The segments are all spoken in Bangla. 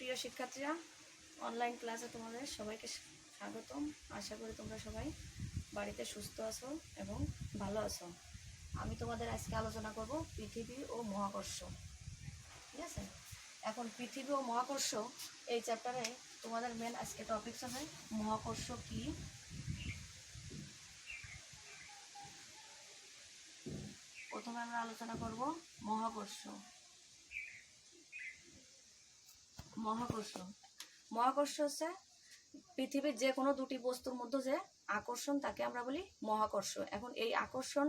প্রিয় শিক্ষার্থীরা, অনলাইন ক্লাসে তোমাদের সবাইকে স্বাগতম। আশা করি তোমরা সবাই বাড়িতে সুস্থ আছো এবং ভালো আছো। আমি তোমাদের আজকে আলোচনা করব পৃথিবী ও মহাকর্ষ। ঠিক আছে, এখন পৃথিবী ও মহাকর্ষ এই চ্যাপ্টারে তোমাদের মেন আজকে টপিকস হবে মহাকর্ষ কি। প্রথমে আমরা আলোচনা করব মহাকর্ষ। মহাকর্ষ হচ্ছে পৃথিবীর যে কোনো দুটি বস্তুর মধ্যে যে আকর্ষণ তাকে আমরা বলি মহাকর্ষ। এখন এই আকর্ষণ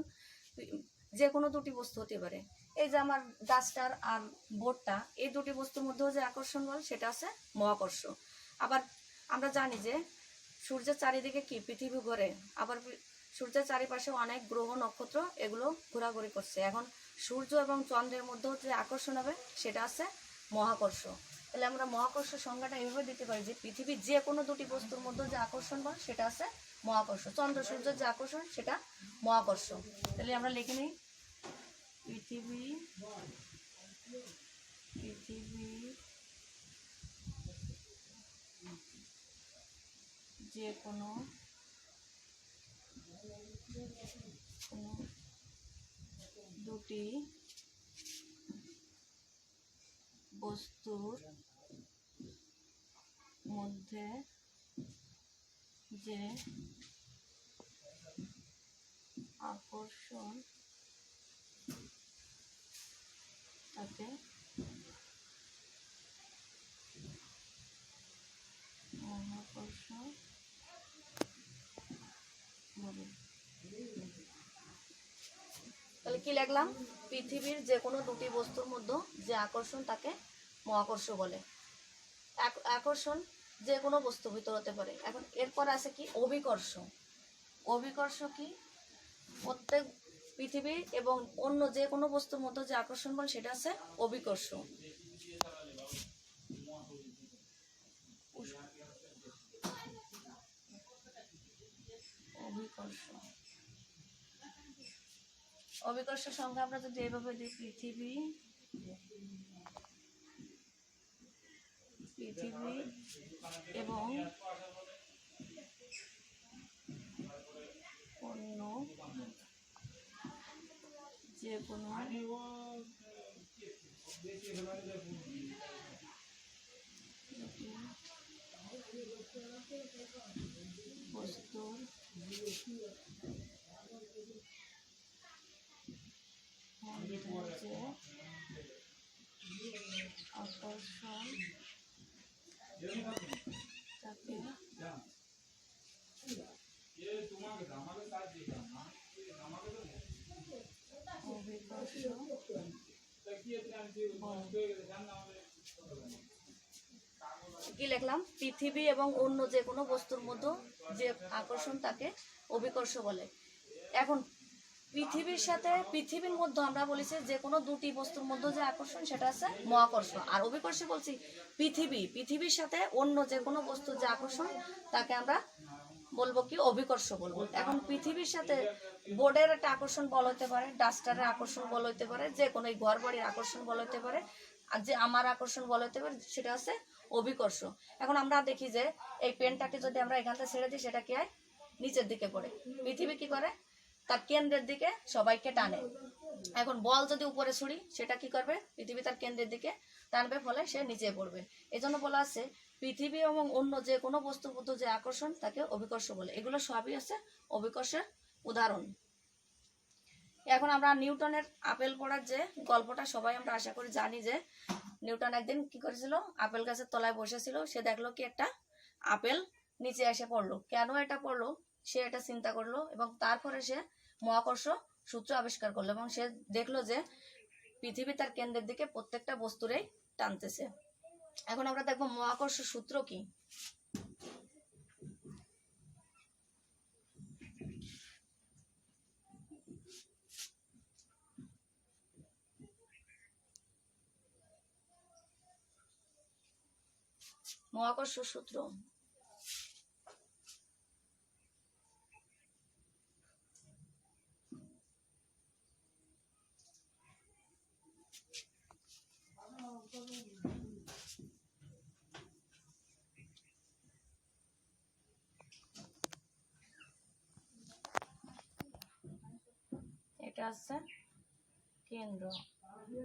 যে কোনো দুটি বস্তু হতে পারে। এই যে আমার ডাস্টার আর বোর্ডটা, এই দুটি বস্তুর মধ্যেও যে আকর্ষণ বল সেটা আছে মহাকর্ষ। আবার আমরা জানি যে সূর্যের চারিদিকে কি পৃথিবী ঘোরে, আবার সূর্যের চারিপাশে অনেক গ্রহ নক্ষত্র এগুলো ঘোরাঘুরি করছে। এখন সূর্য এবং চন্দ্রের মধ্যেও যে আকর্ষণ হবে সেটা আছে মহাকর্ষ। তাহলে আমরা মহাকর্ষ সংজ্ঞাটা এইভাবে দিতে পারি যে পৃথিবীর যে কোনো দুটি বস্তুর মধ্যে যে আকর্ষণ বল সেটা আছে মহাকর্ষ। চন্দ্র সূর্যের যে আকর্ষণ সেটা মহাকর্ষ। তাহলে আমরা লিখে নিই পৃথিবী যে কোনো দুটি বস্তুর মধ্যে যে আকর্ষণ তাকে মহাকর্ষ বলে। তাহলে কি লিখলাম? পৃথিবীর যে কোনো দুটি বস্তুর মধ্যে যে আকর্ষণ তাকে মহাকর্ষ বলে। আকর্ষণ যে কোনো বস্তুর ভিতর হতে পারে। এখন এরপর আছে কি অভিকর্ষ। অভিকর্ষ কি? প্রত্যেক পৃথিবী এবং অন্য যে কোনো বস্তুর মধ্যে যে আকর্ষণ বল সেটা আছে অভিকর্ষ। অভিকর্ষ সংখ্যা আমরা যদি এইভাবে দিই, পৃথিবী এবং অন্য যে কোনো বস্তুর যে আকর্ষণ তাকে অভিকর্ষ কি লিখলাম? পৃথিবী এবং অন্য যে কোনো বস্তুর মধ্যে যে আকর্ষণ তাকে অভিকর্ষ বলে। এখন পৃথিবীর মধ্যে আমরা বলেছি যে কোনো দুটি বস্তুর মধ্যে যে আকর্ষণ সেটা আছে মহাকর্ষ। আর অভিকর্ষে বলছি পৃথিবীর সাথে অন্য যে কোনো বস্তুর যে আকর্ষণ তাকে আমরা বলবো কি অভিকর্ষ বলবো। এখন পৃথিবীর সাথে বোর্ডের একটা আকর্ষণ বল হতে পারে, ডাস্টারের আকর্ষণ বল হতে পারে, যে কোনো এই ঘর বাড়ির আকর্ষণ বল হতে পারে, আর যে আমার আকর্ষণ বল হতে পারে সেটা আছে অভিকর্ষ। এখন আমরা দেখি যে এই পেনটাকে যদি আমরা এখান থেকে ছেড়ে দিই সেটা কি হয়? নিচের দিকে পড়ে। পৃথিবী কি করে? তার কেন্দ্রের দিকে সবাইকে টানে। এখন বল যদি উপরে ছুড়ি সেটা কি করবে? পৃথিবী তার কেন্দ্রের দিকে টানবে, ফলে সে নিচে পড়বে। এই জন্য বলা আছে পৃথিবী এবং অন্য যে কোনো বস্তুর মধ্যে যে আকর্ষণ তাকে অভিকর্ষ বলে। এগুলো সবই আছে অভিকর্ষের উদাহরণ। এখন আমরা নিউটনের আপেল পড়ার যে গল্পটা সবাই আমরা আশা করি জানি যে নিউটন একদিন কি করেছিল? আপেল গাছের তলায় বসেছিল। সে দেখলো কি একটা আপেল নিচে এসে পড়লো। কেন এটা পড়লো সে এটা চিন্তা করলো এবং তারপরে সে মহাকর্ষ সূত্র আবিষ্কার করলো এবং সে দেখলো যে পৃথিবী তার কেন্দ্রের দিকে প্রত্যেকটা বস্তুরেই টানতেছে। এখন আমরা দেখবো মহাকর্ষ সূত্র কি। মহাকর্ষ সূত্র হচ্ছে কেন্দ্র।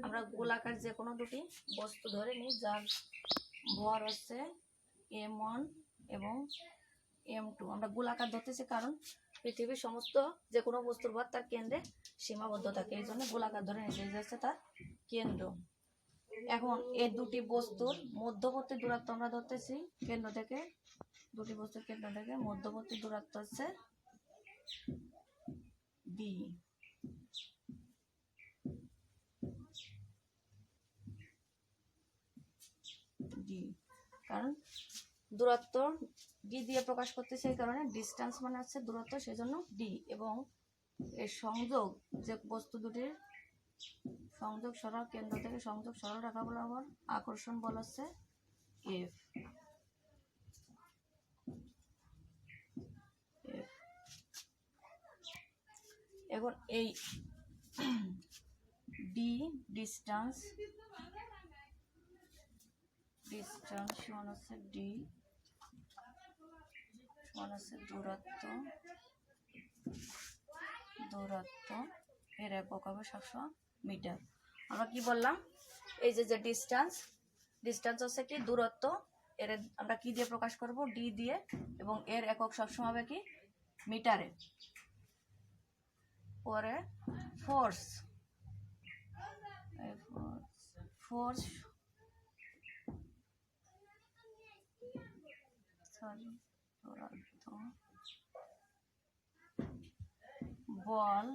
আমরা গোলাকার যে কোনো দুটি বস্তু ধরে নিই যার ভর হচ্ছে m1 এবং m2। আমরা গোলাকার ধরতেছি কারণ পৃথিবীর সমস্ত যে কোনো বস্তুর ভর তার কেন্দ্রে সীমাবদ্ধ থাকে, এই জন্য গোলাকার ধরে নিতে যাচ্ছে তার কেন্দ্র। এখন এই দুটি বস্তুর মধ্যবর্তী দূরত্ব আমরা ধরতেছি কেন্দ্র থেকে, দুটি বস্তুর কেন্দ্র থেকে মধ্যবর্তী দূরত্ব হচ্ছে d। কারণ দূরত্ব d দিয়ে প্রকাশ করতেছে, এই কারণে ডিস্টেন্স মানে হচ্ছে দূরত্ব, সেজন্য d। এবং এর সংযোগ যে বস্তু দুটির সংযোগ সরল, কেন্দ্র থেকে সংযোগ সরল রেখা বরাবর আকর্ষণ বল হচ্ছে F। এখন এই d ডিস্টেন্স সমান হচ্ছে d সমান হচ্ছে দূরত্ব এর একক হবে 700 মিটার। আমরা কি বললাম, এই যে ডিস্টেন্স হচ্ছে কি দূরত্ব, এর আমরা কি দিয়ে প্রকাশ করব, d দিয়ে, এবং এর একক সবসময় হবে কি মিটারে। পরে ফোর্স বল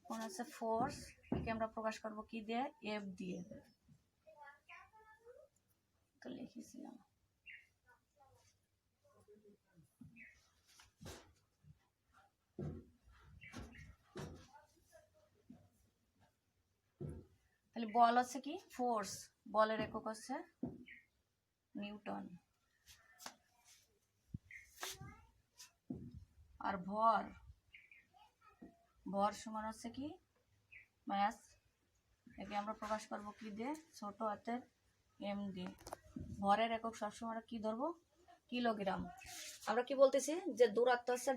কোন আছে ফোর্স, একে আমরা প্রকাশ করব কি দিয়ে, F দিয়ে। তো লিখেছিলাম তাহলে বল হচ্ছে কি ফোর্স, বলের একক হচ্ছে নিউটন। আর ভর সমান হচ্ছে কি মাস, একে আমরা প্রকাশ করব কি দিয়ে, ছোট হাতের m দিয়ে। ভরের একক সবসময় আমরা কি ধরবো, কিলোগ্রাম। আমরা কি বলতেছি যে দূরত্ব হচ্ছে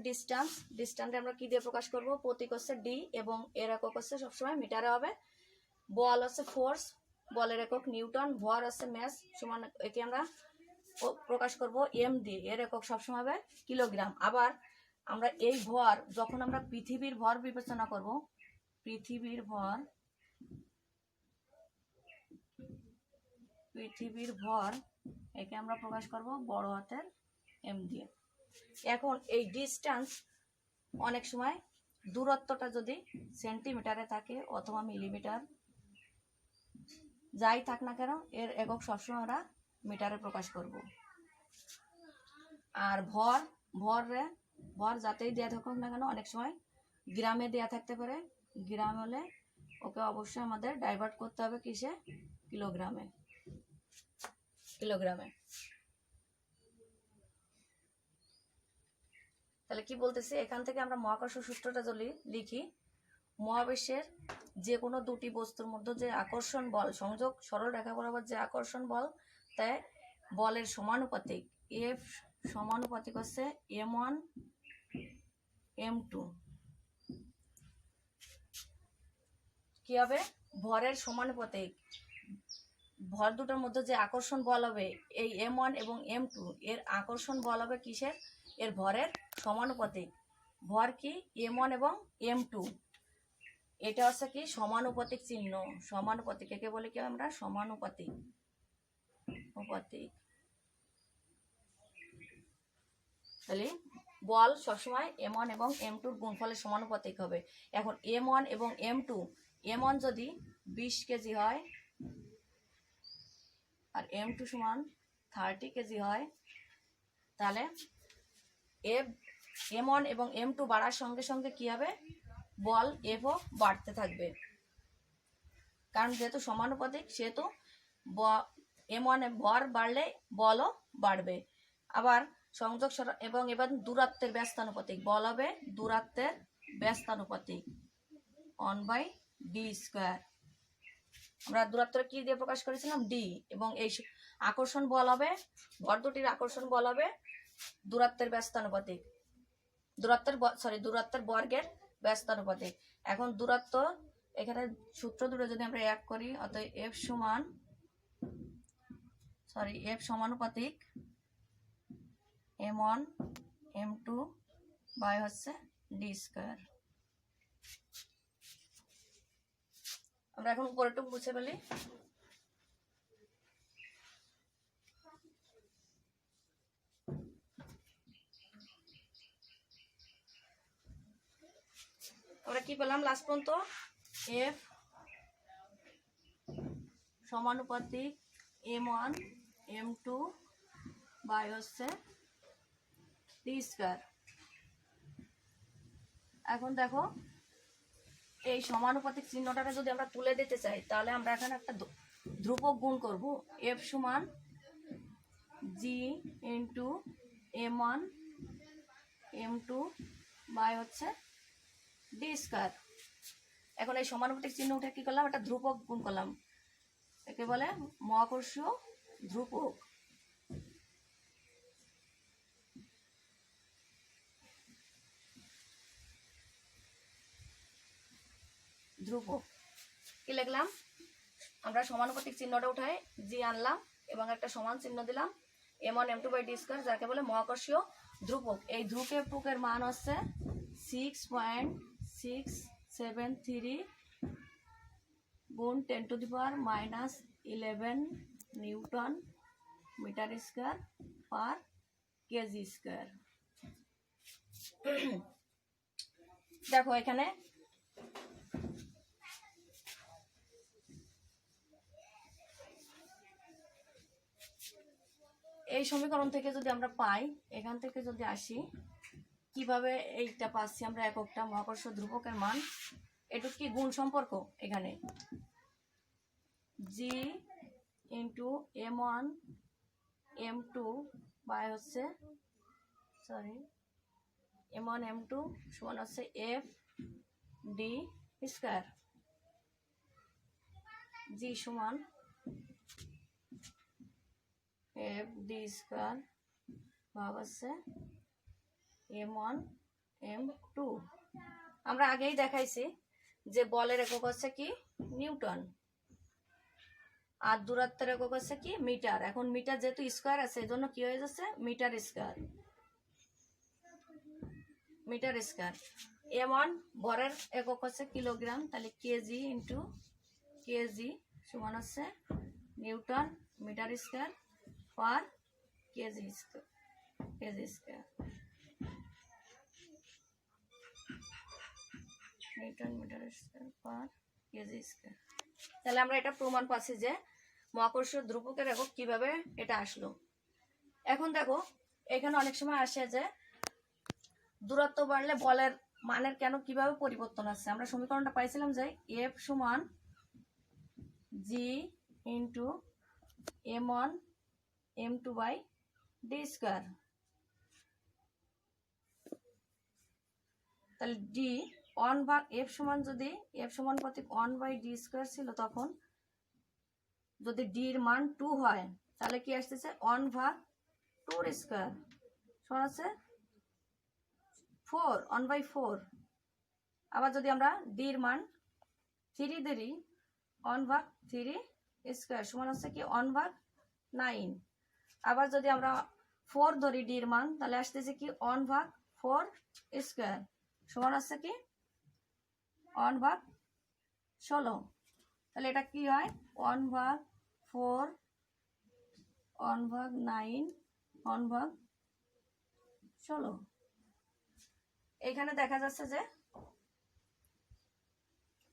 ডিস্টেন্সে আমরা কি দিয়ে প্রকাশ করব, প্রতীক হচ্ছে d এবং এর একক হচ্ছে সবসময় মিটারে হবে। বল হচ্ছে ফোর্স, বলের একক নিউটন। ভর হচ্ছে ম্যাস সমান, একে আমরা প্রকাশ করব m দিয়ে, এর একক সবসময় হবে কিলোগ্রাম। আবার আমরা এই ভর যখন আমরা পৃথিবীর ভর বিবেচনা করব, পৃথিবীর ভর একে আমরা প্রকাশ করব বড় হাতের m দিয়ে। এখন এই ডিস্টেন্স অনেক সময় দূরত্বটা যদি সেন্টিমিটারে থাকে অথবা মিলিমিটার যাই থাক না কেন, এর একক সবসময় আমরা মিটারে প্রকাশ করব। আর ভর যাতেই দেয়া থাকুক না কেন, অনেক সময় গ্রামে দেয়া থাকতে পারে, গ্রাম হলে ওকে অবশ্যই আমাদের ডাইভার্ট করতে হবে কিসে, কিলোগ্রামে। তাহলে কি বলতেছি, এখান থেকে আমরা মহাকর্ষ সূত্রটা যদি লিখি, মহাবিশ্বের যে কোনো দুটি বস্তুর মধ্যে যে আকর্ষণ বল, সংযোগ সরল রেখা বরাবর যে আকর্ষণ বল, তাই বলের সমানুপাতিক F সমানুপাতিক হচ্ছে m1 m2। কি হবে, ভরের সমানুপাতিক, ভর দুটোর মধ্যে যে আকর্ষণ বল হবে এই m1 এবং m2, এর আকর্ষণ বল হবে কিসের, এর ভরের সমানুপাতিক। ভর কি m1 এবং m2, এটা হচ্ছে কি সমানুপাতিক চিহ্ন, সমানুপাতিক, একে বলে কি আমরা সমানুপাতিক। তাহলে বল সবসময় m1 এবং m2 এর গুণফলের সমানুপাতিক হবে। এখন m1 এবং m2, m1 যদি 20 কেজি হয় আর m2 সমান 30 কেজি হয়, তাহলে m1 এবং m2 বাড়ার সঙ্গে সঙ্গে কি হবে, বল Fও বাড়তে থাকবে। কারণ যেহেতু সমানুপাতিক, সেহেতু m1 ভর বাড়লে বলও বাড়বে। আবার সংযোগ এবং এবার দূরত্বের ব্যস্তানুপাতিক, বল হবে দূরত্বের ব্যস্তানুপাতিক 1/d²। আমরা দূরত্ব কি দিয়ে প্রকাশ করেছিলাম, d, এবং এই আকর্ষণ বল হবে, ভর দুটির আকর্ষণ বল হবে দূরত্বের ব্যস্তানুপাতিক, দূরত্বের বর্গের ব্যস্তানুপাতিক। এখন দূরত্ব এখানে সূত্র দুটো যদি আমরা এক করি, অতএব এফ সমানুপাতিক m1 m2 বাই হচ্ছে ডি স্কয়ার। আমরা এখন উপরেটুকু মুছে ফেলি। আমরা কি পেলাম লাস্ট পর্যন্ত? এফ সমানুপাতিক m1 m2 বাই হচ্ছে ডি স্কয়ার। এখন দেখো এই সমানুপাতিক চিহ্নটাকে যদি আমরা তুলে দিতে চাই, তাহলে আমরা এখানে একটা ধ্রুবক গুণ করব। এফ সমান G into m1 m2 by হচ্ছে ডি স্কয়ার। এখন এই সমানুপাতিক চিহ্ন উঠে কি করলাম? একটা ধ্রুবক গুণ করলাম, একে বলে মহাকর্ষীয় ধ্রুবক। ধ্রুবক কি লিখলাম? আমরা সমানুপাতিক চিহ্নটা উঠাই জি আনলাম এবং একটা সমান চিহ্ন দিলাম m1 m2 by D square, যাকে বলে মহাকর্ষীয় ধ্রুবক। এই ধ্রুবকের মান হচ্ছে 6.673 গুণ 10⁻⁻11 newton metre square per KG square. দেখো এখানে এই সমীকরণ থেকে যদি আমরা পাই, এখান থেকে যদি আসি, কিভাবে এইটা পাচ্ছি আমরা এককটা মহাকর্ষ ধ্রুবকের মান, এটা কি গুণ সম্পর্ক? এখানে জি ইন্টু m1 m2 বাই হচ্ছে m1 m2 সমান হচ্ছে এফ ডি স্কয়ার। জি সমান এফ ডি স্কয়ার ভাগ হচ্ছে m1 m2। আমরা আগেই দেখাইছি যে বলের একক হচ্ছে কি নিউটন, আর দূরত্বের একক হচ্ছে কি মিটার। এখন মিটার যেহেতু স্কয়ার আছে, এজন্য কি হয়ে যাচ্ছে metre square. Metre square m1 ভরের একক হচ্ছে কিলোগ্রাম, তাহলে কেজি ইন্টু কেজি সমান হচ্ছে newton metre square per KG square. Newton metre square per KG square. তাহলে আমরা এটা প্রমাণ পাচ্ছি যে মহাকর্ষীয় ধ্রুবকের একক কিভাবে এটা আসলো। এখন দেখো এখানে অনেক সময় আসে যে দূরত্ব বাড়লে বলের মানের কেন কিভাবে পরিবর্তন আসছে। আমরা সমীকরণটা পাইছিলাম যে এফ সমান G into m1 m2 by D square. তাহলে ডি 1 ভাগ এফ সমান, যদি এফ সমানুপাতিক 1 বাই ডি স্কয়ার ছিল, তখন যদি ডির মান 2 হয় তাহলে কি আসতেছে 1 ভাগ 2 স্কয়ার সমান আছে 4 1 বাই 4। আবার যদি আমরা ডির মান 3 ধরি, 1 ভাগ 3 স্কয়ার সমান হচ্ছে কি 1 ভাগ 9। আবার যদি আমরা 4 ধরি ডির মান, তাহলে আসতেছে কি 1 ভাগ 4 স্কয়ার সমান হচ্ছে কি 1 ভাগ 16। তাহলে এটা কি হয় 1 ভাগ 4 1 ভাগ 9 1 ভাগ 16। এখানে দেখা যাচ্ছে যে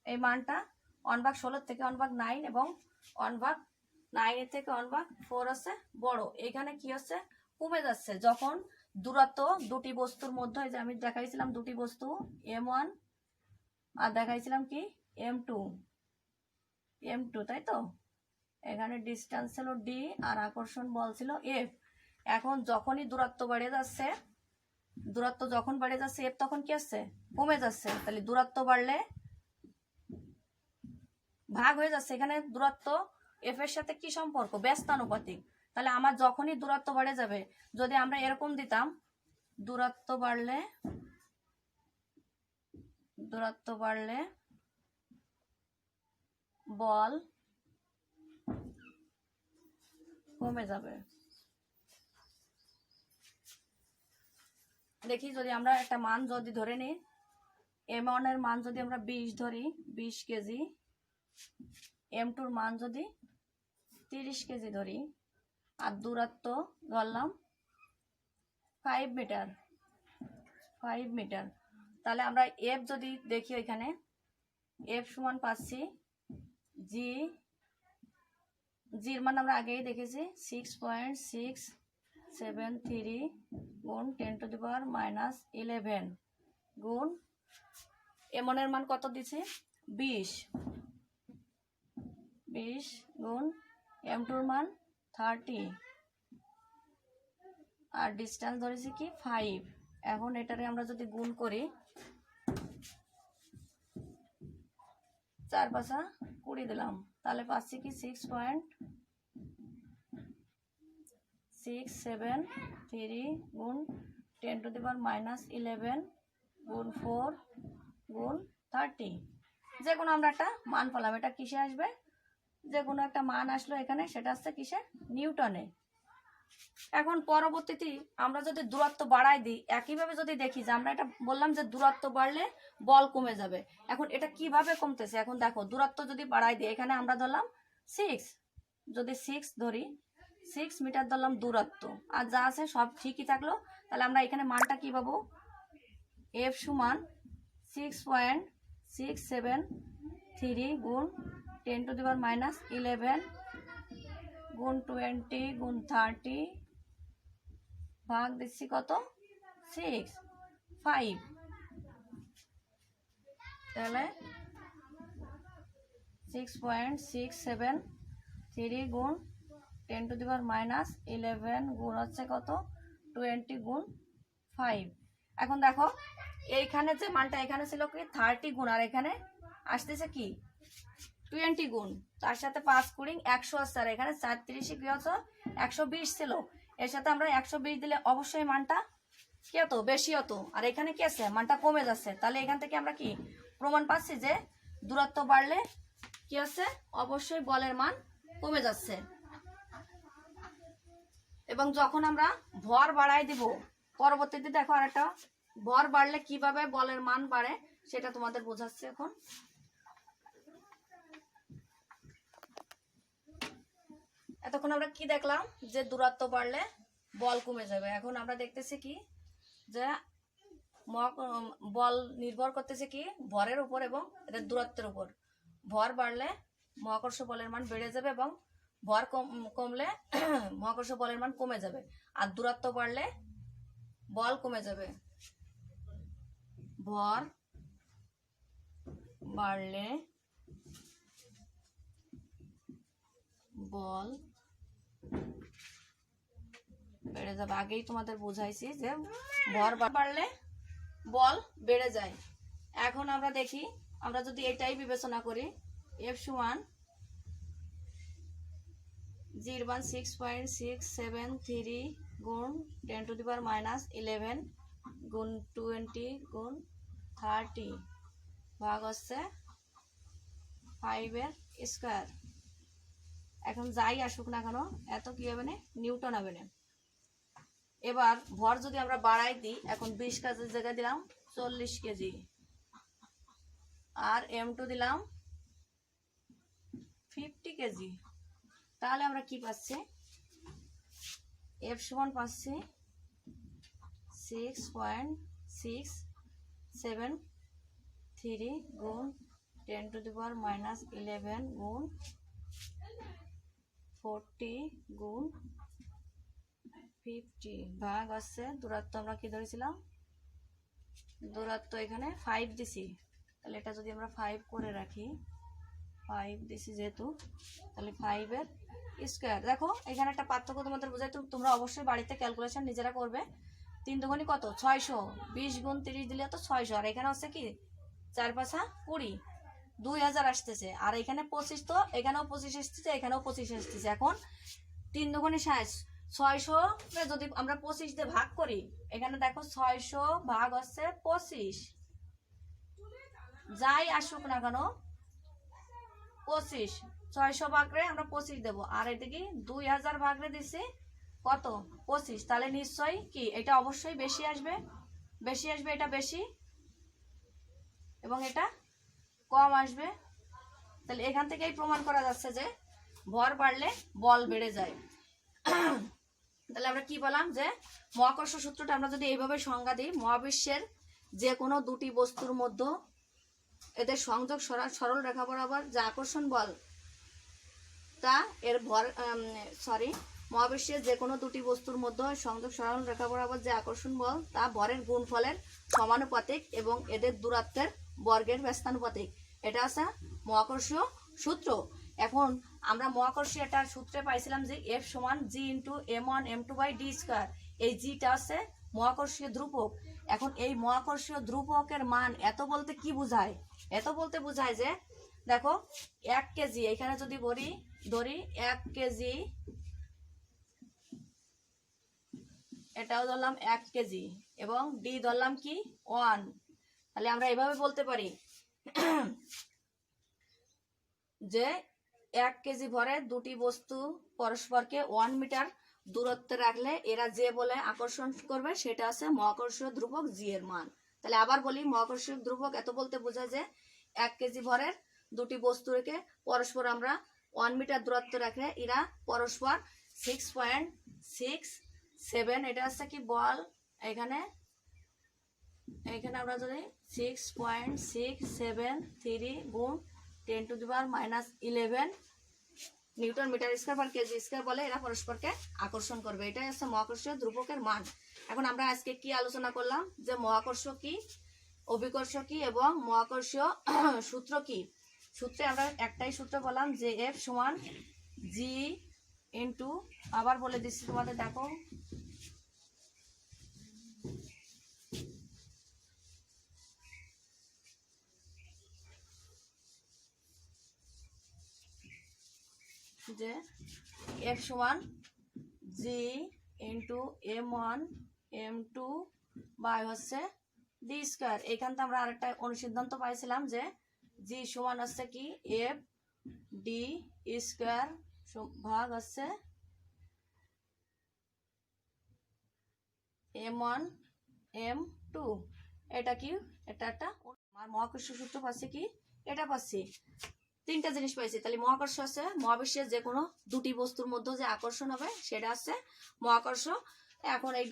এই মানটা 1 ভাগ 16 থেকে 1 ভাগ 9 এবং 1 ভাগ 9 এর থেকে 1 ভাগ 4 আছে বড়। এখানে কি হচ্ছে কমে যাচ্ছে যখন দূরত্ব দুটি বস্তুর মধ্যে, যে আমি দেখাইছিলাম দুটি বস্তু m1 আর দেখাইছিলাম কি m2, তাই তো? এখানে ডিস্টেন্স ছিল ডি আর আকর্ষণ বল ছিল এফ। এখন যখনই দূরত্ব বেড়ে যাচ্ছে, এফ তখন কি আসছে কমে যাচ্ছে। তাহলে দূরত্ব বাড়লে ভাগ হয়ে যাচ্ছে। এখানে দূরত্ব এফ এর সাথে কি সম্পর্ক? ব্যস্তানুপাতিক। তাহলে আমার যখনই দূরত্ব বেড়ে যাবে, যদি আমরা এরকম দিতাম দূরত্ব বাড়লে দূরত্ব বাড়লে বল কমে যাবে। দেখি যদি আমরা একটা মান যদি ধরে নিই, m1 এর মান যদি আমরা 20 ধরি, 20 কেজি, m2 এর মান যদি 30 কেজি ধরি, আর দূরত্ব ধরলাম 5 মিটার, 5 মিটার, তাহলে আমরা f যদি দেখি এখানে f সমান পাচ্ছি জির মান আমরা আগেই দেখেছি 6.673 গুণ 10⁻⁻11 গুণ m1 এর মান কত দিছি 20 গুণ m2 এর মান 30 আর ডিসটেন্স ধরেছি কি 5। এখন এটারে আমরা যদি গুণ করি 4 × 5 = 20 দিলাম, তাহলে পাচ্ছি কি 6.673 গুণ 10⁻⁻11 গুণ 4 গুণ 30। যে কোনো আমরা একটা মান পেলাম। এটা কিসে আসবে? যে কোনো একটা মান আসলো এখানে, সেটা আসছে কিসে? নিউটনে। এখন পরবর্তীতে আমরা যদি দূরত্ব বাড়াই দিই, একইভাবে যদি দেখি যে আমরা এটা বললাম যে দূরত্ব বাড়লে বল কমে যাবে। এখন এটা কিভাবে কমতেছে? এখন দেখো, দূরত্ব যদি বাড়াই দিই, এখানে আমরা ধরলাম 6, যদি 6 ধরি, 6 মিটার ধরলাম দূরত্ব, আর যা আছে সব ঠিকই থাকলো, তাহলে আমরা এখানে মানটা কি পাবো? f সমান 6.673 গুণ 10⁻⁻11 গুণ 20 গুণ 30 ভাগ দিচ্ছি কত? 6, 5। তাহলে 6.673 গুণ 10⁻⁻11 গুণ হচ্ছে কত? 20 গুণ 5। এখন দেখো, এইখানে যে মানটা এখানে ছিল কি 30 গুণ, আর এখানে আসতেছে কি 20 গুণ, তার সাথে 5 কুড়ি 100 আসছে, আর এখানে 4 কি হচ্ছে 120 ছিল। এর সাথে আমরা 120 দিলে অবশ্যই মানটা কি হতো? বেশি হতো। আর এখানে কি আছে? মানটা কমে যাচ্ছে। তাহলে এখান থেকে আমরা কি প্রমাণ পাচ্ছি যে দূরত্ব বাড়লে কি আছে? অবশ্যই বলের মান কমে যাচ্ছে। এবং যখন আমরা ভর বাড়াই দিব, পরবর্তীতে দেখো আরেকটা ভর বাড়লে কিভাবে বলের মান বাড়ে সেটা তোমাদের বোঝাচ্ছি। এখন এতক্ষণ আমরা কি দেখলাম? যে দূরত্ব বাড়লে বল কমে যাবে। এখন আমরা দেখতেছি কি যে বল নির্ভর করতেছে কি ভরের উপর এবং এদের দূরত্বের উপর। ভর বাড়লে মহাকর্ষ বলের মান বেড়ে যাবে এবং ভর কমলে মহাকর্ষ বলের মান কমে যাবে, আর দূরত্ব বাড়লে বল কমে যাবে। ভর বাড়লে বল বেড়ে যাবে। আগেই তোমাদের বুঝাইছি যে ভর বাড়লে বল বেড়ে যায়। এখন আমরা দেখি, আমরা যদি এটাই বিবেচনা করি, f সমান 6.673 গুণ 10⁻⁻11 গুণ 20 গুণ 30 ভাগ হচ্ছে 5 এর স্কয়ার। এখন যাই আসুক না কেন, এত কি হবে না? নিউটন হবে না। এবার ভর যদি আমরা বাড়াই দিই, এখন 20 কেজির জায়গায় দিলাম 40 কেজি, আর m2 দিলাম 50 কেজি, তাহলে আমরা কি পাচ্ছি? f সমান পাচ্ছি 6.673 গুণ 10⁻⁻11 গুণ 40 গুণ 50 ভাগ আছে দূরত্ব। আমরা কি ধরেছিলাম? দূরত্ব এখানে 5 দিছি, তাহলে এটা যদি আমরা 5 করে রাখি, 5 দিছি যেহেতু, তাহলে 5 এর স্কয়ার। দেখো এখানে একটা পার্থক্য তোমাদের বোঝাই, তোমরা অবশ্যই বাড়িতে ক্যালকুলেশন নিজেরা করবে। 3 দুগুণে কত? 600, 20 গুণ 30 দিলে তো 600, আর এখানে হচ্ছে কি 4 × 5 = 20, 2000 আসতেছে। আর এখানে 25, তো এখানেও 25 আসতেছে, এখানেও 25 আসতেছে। এখন 3 দুগুণে 60, 600 যদি আমরা 25 দিয়ে ভাগ করি, এখানে দেখো 600 ভাগ হচ্ছে 25, যাই আসুক না কেন 25, 600 ভাগরে আমরা 25 দেব, আর এদিকে 2000 ভাগরে দিছি কত 25, তাহলে নিশ্চয়ই কি এটা অবশ্যই বেশি আসবে, এটা বেশি, এবং এটা কম আসবে। তাহলে এখান থেকেই প্রমাণ করা যাচ্ছে যে ভর বাড়লে বল বেড়ে যায়। তাহলে আমরা কি বললাম যে মহাকর্ষ সূত্রটা আমরা যদি এইভাবে সংজ্ঞা দিই, মহাবিশ্বের যে কোনো দুটি বস্তুর মধ্যে এদের সংযোগ সরল রেখা বরাবর যে আকর্ষণ বল তা এর ভর মহাবিশ্বের যে কোনো দুটি বস্তুর মধ্যে সংযোগ সরল রেখা বরাবর যে আকর্ষণ বল তা ভরের গুণফলের সমানুপাতিক এবং এদের দূরত্বের বর্গের ব্যস্তানুপাতিক। এটা আছে মহাকর্ষীয় সূত্র। এখন আমরা মহাকর্ষীয় এটার সূত্রে পাইছিলাম যে F সমান G ইন্টু M1 M2/d²। এই জিটা আছে মহাকর্ষীয় ধ্রুবক। এখন এই মহাকর্ষীয় ধ্রুবকের মান এত বলতে কি বোঝায়? এত বলতে বোঝায় যে দেখো 1 কেজি, এখানে যদি ধরি 1 কেজি, এটাও ধরলাম 1 কেজি, এবং ডি ধরলাম কি 1। তাহলে আমরা এভাবে বলতে পারি যে 1 কেজি ভরে দুটি বস্তু পরস্পরকে 1 মিটার দূরত্বে রাখলে এরা যে বলে আকর্ষণ করবে সেটা আছে মহাকর্ষীয় ধ্রুবক জি এর মান। তাহলে আবার বলি, মহাকর্ষীয় ধ্রুবক এত বলতে বোঝায় যে 1 কেজি ভরের দুটি বস্তু রেখে পরস্পর আমরা 1 মিটার দূরত্ব রাখলে এরা পরস্পর 6.67, এটা আছে কি বল, এখানে আমরা যদি 6.673 গুণ 10⁻⁻11 newton metre square per KG square বলে এরা পরস্পরকে আকর্ষণ করবে। এটাই হচ্ছে মহাকর্ষীয় ধ্রুবকের মান। এখন আমরা আজকে কি আলোচনা করলাম যে মহাকর্ষ কি, অভিকর্ষ কি, এবং মহাকর্ষীয় সূত্র কি। সূত্রে আমরা একটাই সূত্র বললাম যে F সমান G ইন্টু, আবার বলে দিচ্ছি তোমাদের, দেখো যে F সমান G into M1 M2 by হচ্ছে d²। এখান থেকে আমরা আরেকটা অনুসিদ্ধান্ত পাইছিলাম যে G সমান হচ্ছে কি F d² ভাগ হচ্ছে M1 M2। এটা কি, এটা একটা মহাকর্ষ সূত্র পাচ্ছি কি, এটা পাচ্ছি, তিনটা জিনিস পাইছি। তাহলে মহাকর্ষ আছে মহাবিশ্বের যে কোনো দুটি বস্তুর মধ্যে যে আকর্ষণ হবে সেটা আছে মহাকর্ষ। এখন এই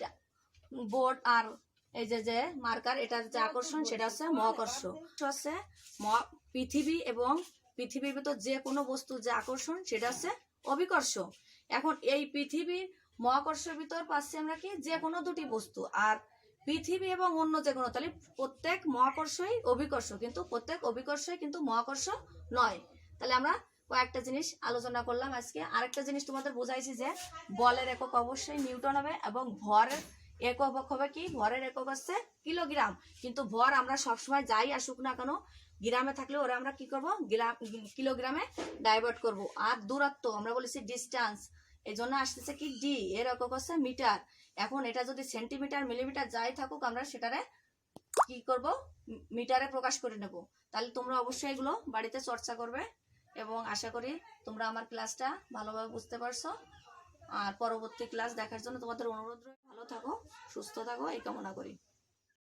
বোর্ড আর এই যে মার্কার, এটার যে আকর্ষণ সেটা আছে মহাকর্ষ। আছে পৃথিবী এবং পৃথিবীর ভিতর যে কোনো বস্তু যে আকর্ষণ সেটা আছে অভিকর্ষ। এখন এই পৃথিবীর মহাকর্ষের ভিতর পাচ্ছি আমরা কি যে কোনো দুটি বস্তু, আর পৃথিবী এবং অন্য যে কোনো, তাহলে প্রত্যেক মহাকর্ষই অভিকর্ষ, কিন্তু প্রত্যেক অভিকর্ষই কিন্তু মহাকর্ষ নয়। তাহলে আমরা কয়েকটা জিনিস আলোচনা করলাম আজকে। আরেকটা জিনিস তোমাদের বোঝাইছি যে বলের একক অবশ্যই নিউটন হবে, এবং ভরের একক হবে কি, ভরের একক হচ্ছে কিলোগ্রাম। কিন্তু ভর আমরা সবসময় যাই আসুক না কেন গ্রামে থাকলে ওরা আমরা কি করব, কিলোগ্রামে ডাইভার্ট করব। আর দূরত্ব আমরা বলেছি ডিস্টেন্স, এই জন্য আসতেছে কি ডি, এর একক হচ্ছে মিটার। এখন এটা যদি সেন্টিমিটার মিলিমিটার যাই থাকুক আমরা সেটারে কি করব, মিটারে প্রকাশ করে নেব। তাহলে তোমরা অবশ্যই এগুলো বাড়িতে চর্চা করবে, এবং আশা করি তোমরা আমার ক্লাসটা ভালোভাবে বুঝতে পারছো। আর পরবর্তী ক্লাস দেখার জন্য তোমাদের অনুরোধ রইল। ভালো থাকো, সুস্থ থাকো, এই কামনা করি।